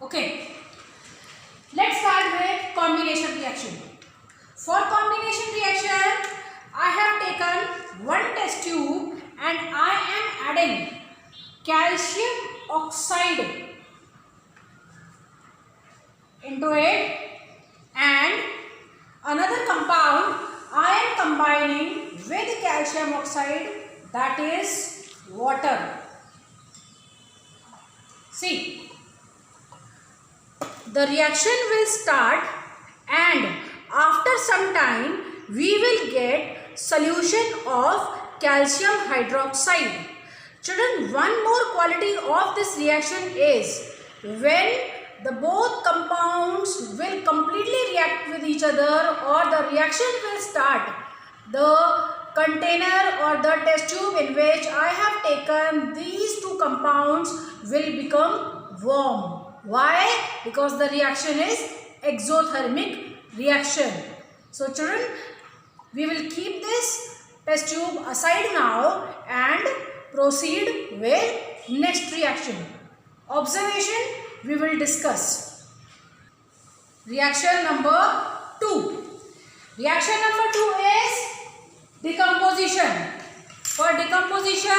Okay, let's start with combination reaction. For combination reaction, I have taken one test tube and I am adding calcium oxide into it, and another compound I am combining with calcium oxide, that is water. See, the reaction will start and after some time we will get solution of calcium hydroxide. Children, one more quality of this reaction is when the both compounds will completely react with each other or the reaction will start, the container or the test tube in which I have taken these two compounds will become warm. Why? Because the reaction is exothermic reaction. So children, we will keep this test tube aside now and proceed with next reaction. Observation we will discuss. Reaction number 2. Reaction number 2 is decomposition. For decomposition,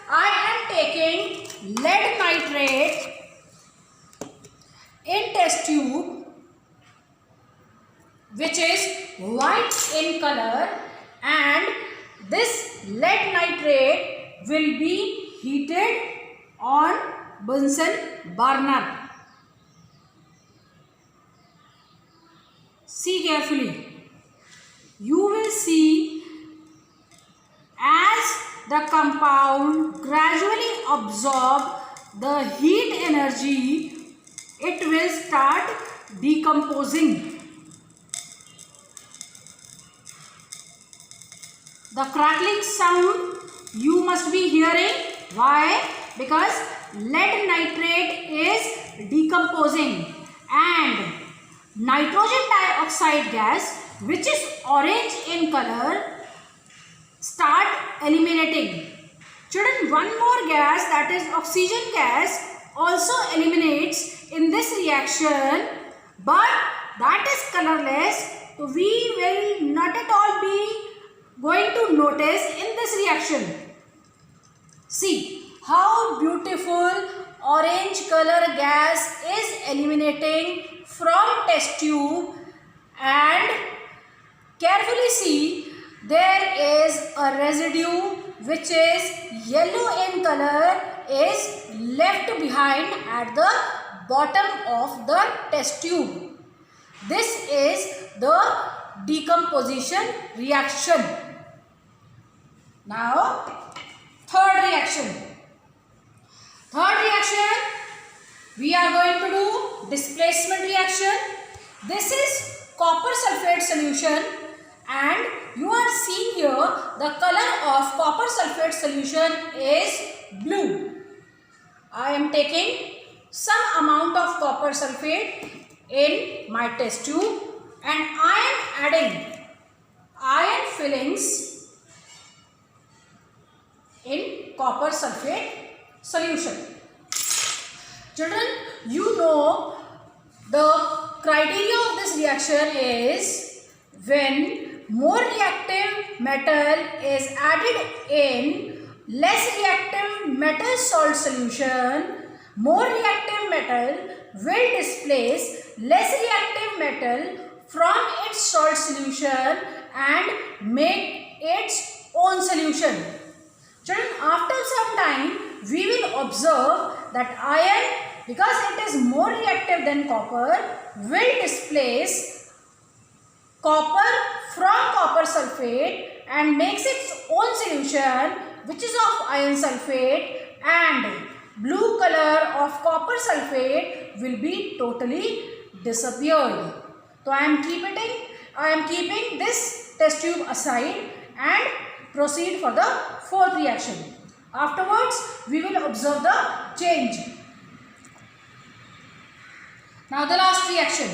I am taking lead nitrate in test tube which is white in color, and this lead nitrate will be heated on Bunsen burner. See carefully. You will see as the compound gradually absorb the heat energy, it will start decomposing. The crackling sound you must be hearing. Why? Because lead nitrate is decomposing and nitrogen dioxide gas, which is orange in color, start eliminating. Children, one more gas, that is oxygen gas, also eliminates in this reaction, but that is colorless, so we will not at all be going to notice in this reaction. See how beautiful orange color gas is eliminating from test tube, and carefully see there is a residue which is yellow in color is left behind at the bottom of the test tube. This is the decomposition reaction. Now, third reaction. Third reaction, we are going to do displacement reaction. This is copper sulfate solution, and you are seeing here the color of copper sulfate solution is blue. I am taking some amount of copper sulfate in my test tube and I am adding iron fillings in copper sulfate solution. Children, you know the criteria of this reaction is when more reactive metal is added in less reactive metal salt solution, more reactive metal will displace less reactive metal from its salt solution and make its own solution. Children, after some time we will observe that iron, because it is more reactive than copper, will displace copper from copper sulfate and makes its own solution which is of iron sulfate, and blue color of copper sulfate will be totally disappeared. So I am keeping this test tube aside and proceed for the fourth reaction. Afterwards we will observe the change. Now the last reaction.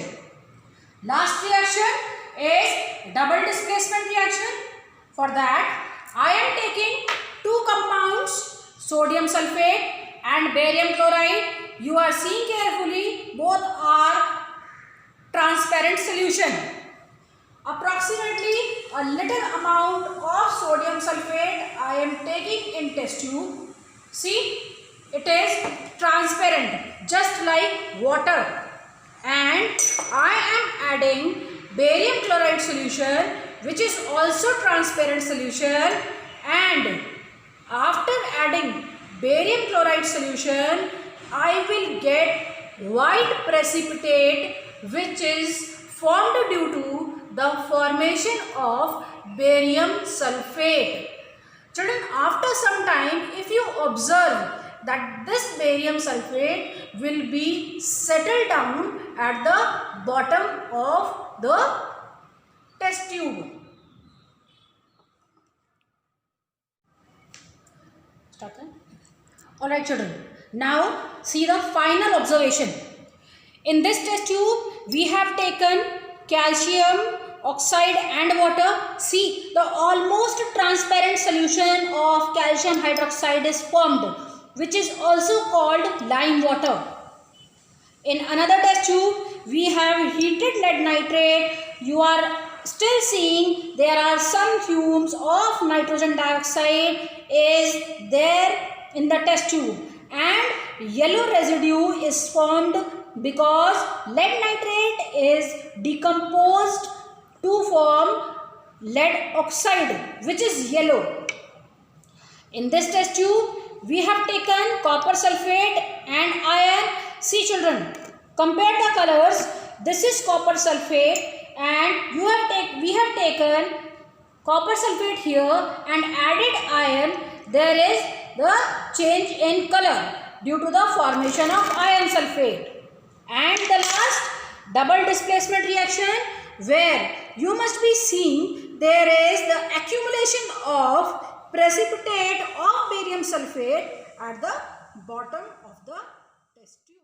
Last reaction is double displacement reaction. For that I am taking two compounds, sodium sulfate and barium chloride, you are seeing carefully, both are transparent solution. Approximately a little amount of sodium sulfate I am taking in test tube. See, it is transparent just like water, and I am adding barium chloride solution, which is also transparent solution, and after adding barium chloride solution I will get white precipitate, which is formed due to the formation of barium sulfate. Children, after some time, if you observe that this barium sulfate will be settled down at the bottom of the test tube. Alright children, now see the final observation. In this test tube, we have taken calcium oxide and water. See, the almost transparent solution of calcium hydroxide is formed, which is also called lime water. In another test tube, we have heated lead nitrate. You are still seeing there are some fumes of nitrogen dioxide is there in the test tube, and yellow residue is formed because lead nitrate is decomposed to form lead oxide, which is yellow. In this test tube, we have taken copper sulfate and iron. See children, compare the colors. This is copper sulfate, and we have taken copper sulfate here and added iron. There is the change in color due to the formation of iron sulfate. And the last, double displacement reaction, where you must be seeing there is the accumulation of precipitate of barium sulfate at the bottom of the test tube.